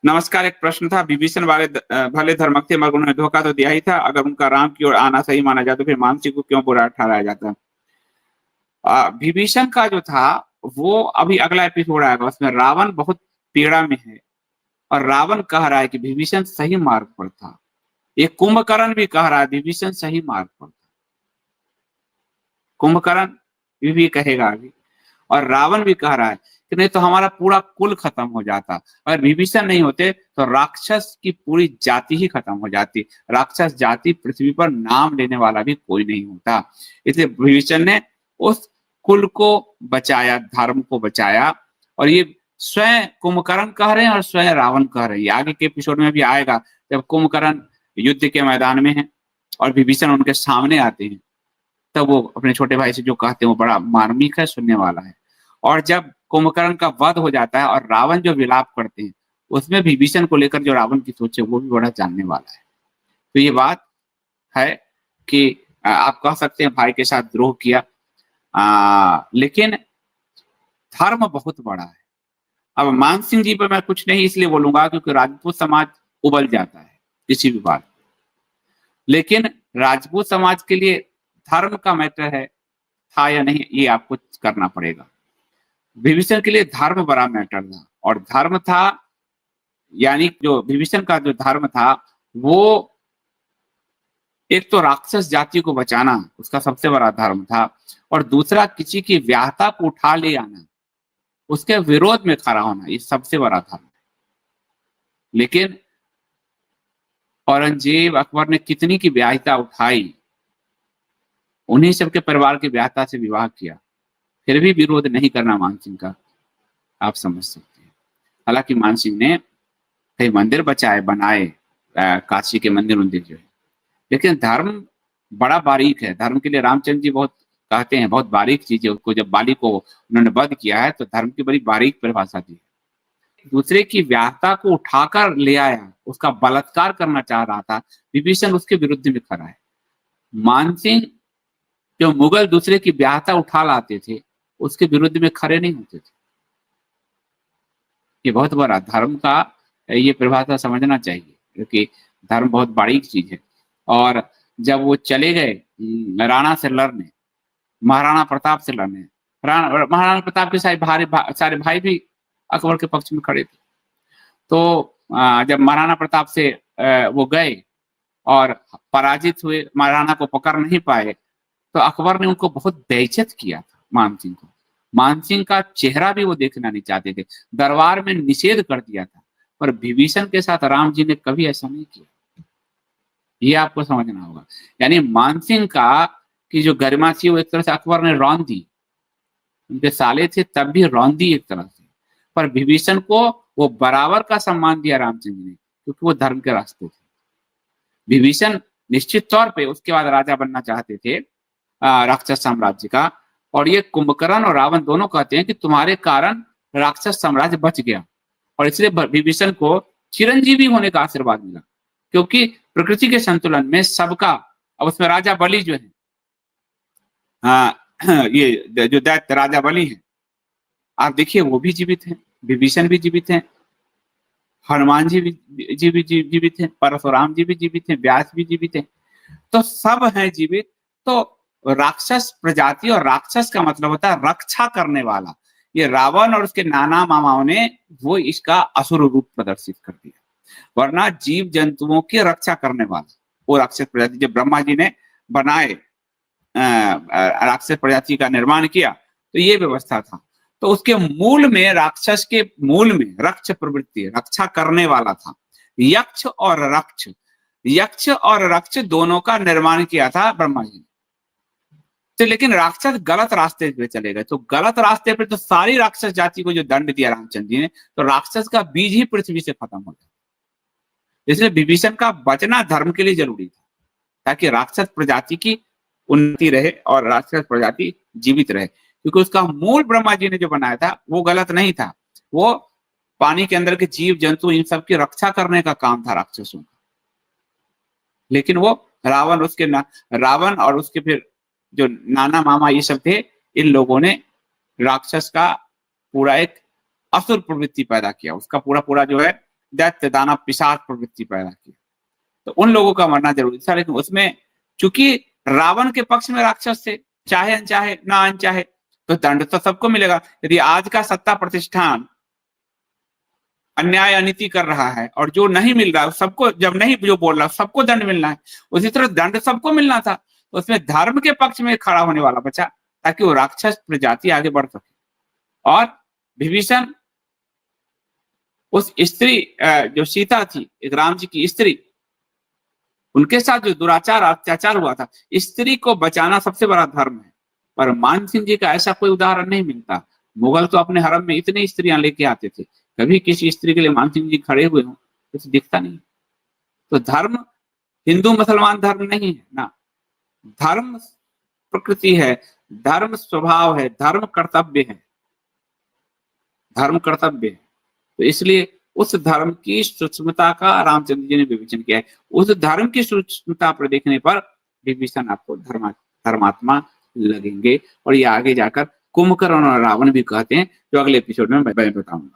नमस्कार। एक प्रश्न था, विभीषण वाले भले धर्मक थे मगर उन्होंने धोखा तो दिया ही था। अगर उनका राम की ओर आना सही माना जाए तो फिर मानसी को क्यों बुरा ठहराया जाता? विभीषण का जो था वो अभी अगला एपिसोड आएगा, उसमें रावण बहुत पीड़ा में है और रावण कह रहा है कि विभीषण सही मार्ग पर था। ये कुंभकर्ण भी कह रहा है विभीषण सही मार्ग पर था। कुंभकर्ण भी कहेगा अभी, और रावण भी कह रहा है कि नहीं तो हमारा पूरा कुल खत्म हो जाता। अगर विभीषण नहीं होते तो राक्षस की पूरी जाति ही खत्म हो जाती। राक्षस जाति पृथ्वी पर नाम लेने वाला भी कोई नहीं होता। इसलिए विभीषण ने उस कुल को बचाया, धर्म को बचाया। और ये स्वयं कुंभकर्ण कह रहे हैं और स्वयं रावण कह रहे हैं। आगे के एपिसोड में भी आएगा जब कुंभकर्ण युद्ध के मैदान में है और विभीषण उनके सामने आते हैं, तब वो अपने छोटे भाई से जो कहते हैं वो बड़ा मार्मिक है, सुनने वाला है। और जब कुंभकर्ण का वध हो जाता है और रावण जो विलाप करते हैं, उसमें विभीषण को लेकर जो रावण की सोच है वो भी बड़ा जानने वाला है। तो ये बात है कि आप कह सकते हैं भाई के साथ द्रोह किया, लेकिन धर्म बहुत बड़ा है। अब मान सिंह जी पर मैं कुछ नहीं इसलिए बोलूंगा क्योंकि राजपूत समाज उबल जाता है किसी भी बात, लेकिन राजपूत समाज के लिए धर्म का मैटर है, था या नहीं, ये आपको करना पड़ेगा। विभीषण के लिए धर्म बड़ा मैटर था, और धर्म था यानी जो विभीषण का जो धर्म था वो एक तो राक्षस जाति को बचाना उसका सबसे बड़ा धर्म था, और दूसरा किसी की व्याहता को उठा ले आना, उसके विरोध में खड़ा होना, ये सबसे बड़ा धर्म है। लेकिन औरंगजेब अकबर ने कितनी की व्याहता उठाई, उन्हीं सबके परिवार की व्याहता से विवाह किया, फिर भी विरोध नहीं करना मानसिंह का, आप समझ सकते हैं। हालांकि मानसिंह ने कई मंदिर बचाए बनाए, काशी के मंदिर जो है, लेकिन धर्म बड़ा बारीक है। धर्म के लिए रामचंद्र जी बहुत कहते हैं बहुत बारीक चीज है। उसको जब बाली को उन्होंने वध किया है तो धर्म की बड़ी बारीक परिभाषा दी है। दूसरे की व्याहता को उठाकर ले आया, उसका बलात्कार करना चाह रहा था, विभीषण उसके विरुद्ध में खड़ा है। मानसिंह जो मुगल दूसरे की व्याहता उठा लाते थे उसके विरुद्ध में खड़े नहीं होते थे। ये बहुत बड़ा धर्म का ये परिभाषा समझना चाहिए, क्योंकि धर्म बहुत बारीक चीज है। और जब वो चले गए राणा से लड़ने, महाराणा प्रताप से लड़ने, महाराणा प्रताप के सारे भाई भी अकबर के पक्ष में खड़े थे। तो जब महाराणा प्रताप से वो गए और पराजित हुए, महाराणा को पकड़ नहीं पाए, तो अकबर ने उनको बहुत बेइज्जत किया था मानसिंह को। मानसिंह का चेहरा भी वो देखना नहीं चाहते थे, दरबार में निषेध कर दिया था। पर विभीषण के साथ राम जी ने कभी ऐसा नहीं किया, ये आपको समझना होगा। यानी मानसिंह का की जो गरिमा थी वो एक तरह से अकबर ने रौंद दी, उनके साले थे तब भी रौंद दी एक तरह से। पर विभीषण को वो बराबर का सम्मान दिया रामचंद्र ने, क्योंकि वो धर्म के रास्ते थे। विभीषण निश्चित तौर पे उसके बाद राजा बनना चाहते थे राक्षस साम्राज्य का, और ये कुंभकर्ण और रावण दोनों कहते हैं कि तुम्हारे कारण राक्षस साम्राज्य बच गया, और इसलिए विभीषण को चिरंजीवी होने का आशीर्वाद मिला। क्योंकि प्रकृति के संतुलन में सबका, अब उसमें राजा बलि जो है, ये जो दैत्य राजा बलि है, आप देखिए वो भी जीवित हैं, विभीषण भी जीवित हैं, हनुमान जी भी जीवित हैं, परशुराम जी भी जीवित हैं, व्यास भी जीवित हैं, तो सब हैं जीवित। तो राक्षस प्रजाति, और राक्षस का मतलब होता है रक्षा करने वाला। ये रावण और उसके नाना मामाओं ने वो इसका असुर रूप प्रदर्शित कर दिया, वरना जीव जंतुओं की रक्षा करने वाला वो राक्षस प्रजाति जब ब्रह्मा जी ने बनाए, राक्षस प्रजाति का निर्माण किया, तो ये व्यवस्था था। तो उसके मूल में, राक्षस के मूल में रक्ष प्रवृत्ति, रक्षा करने वाला था। यक्ष और रक्ष दोनों का निर्माण किया था ब्रह्मा जी ने। तो लेकिन राक्षस गलत रास्ते पे चले गए, तो गलत रास्ते पे तो सारी राक्षस जाति को जो दंड दिया रामचंद्र जी ने, तो राक्षस का बीज ही पृथ्वी से खत्म हो गया। इसलिए विभीषण का बचना धर्म के लिए जरूरी था, ताकि राक्षस प्रजाति की उन्नति रहे और राक्षस प्रजाति जीवित रहे। क्योंकि उसका मूल ब्रह्मा जी ने जो बनाया था वो गलत नहीं था, वो पानी के अंदर के जीव जंतु इन सब की रक्षा करने का काम था राक्षसों का। लेकिन वो रावण और उसके फिर जो नाना मामा ये सब थे, इन लोगों ने राक्षस का पूरा एक असुर प्रवृत्ति पैदा किया, उसका पूरा जो है दैत्य दानव पिशाच प्रवृत्ति पैदा की। तो उन लोगों का मरना जरूरी था, लेकिन उसमें चूंकि रावण के पक्ष में राक्षस थे, चाहे अनचाहे ना अनचाहे, तो दंड तो सबको मिलेगा। यदि आज का सत्ता प्रतिष्ठान अन्याय अनिति कर रहा है और जो नहीं मिल रहा है सबको, जब नहीं जो बोल रहा सबको दंड मिलना है, उसी तरह दंड सबको मिलना था। तो उसमें धर्म के पक्ष में खड़ा होने वाला बचा, ताकि वो राक्षस प्रजाति आगे बढ़ सके। और विभीषण उस स्त्री जो सीता थी, एक राम जी की स्त्री, उनके साथ जो दुराचार अत्याचार हुआ था, स्त्री को बचाना सबसे बड़ा धर्म है। पर मान सिंह जी का ऐसा कोई उदाहरण नहीं मिलता। मुगल तो अपने हरम में इतनी स्त्रियां लेके आते थे, कभी किसी स्त्री के लिए मान सिंह जी खड़े हुए हों कुछ दिखता नहीं। तो धर्म हिंदू मुसलमान धर्म नहीं है ना, धर्म प्रकृति है, धर्म स्वभाव है, धर्म कर्तव्य है, धर्म कर्तव्य है। तो इसलिए उस धर्म की सूक्ष्मता का रामचंद्र जी ने विवेचन किया है। उस धर्म की सूक्ष्मता पर देखने पर विभीषण आपको धर्मात्मा लगेंगे। और ये आगे जाकर कुंभकर्ण और रावण भी कहते हैं, जो अगले एपिसोड में मैं बताऊंगा।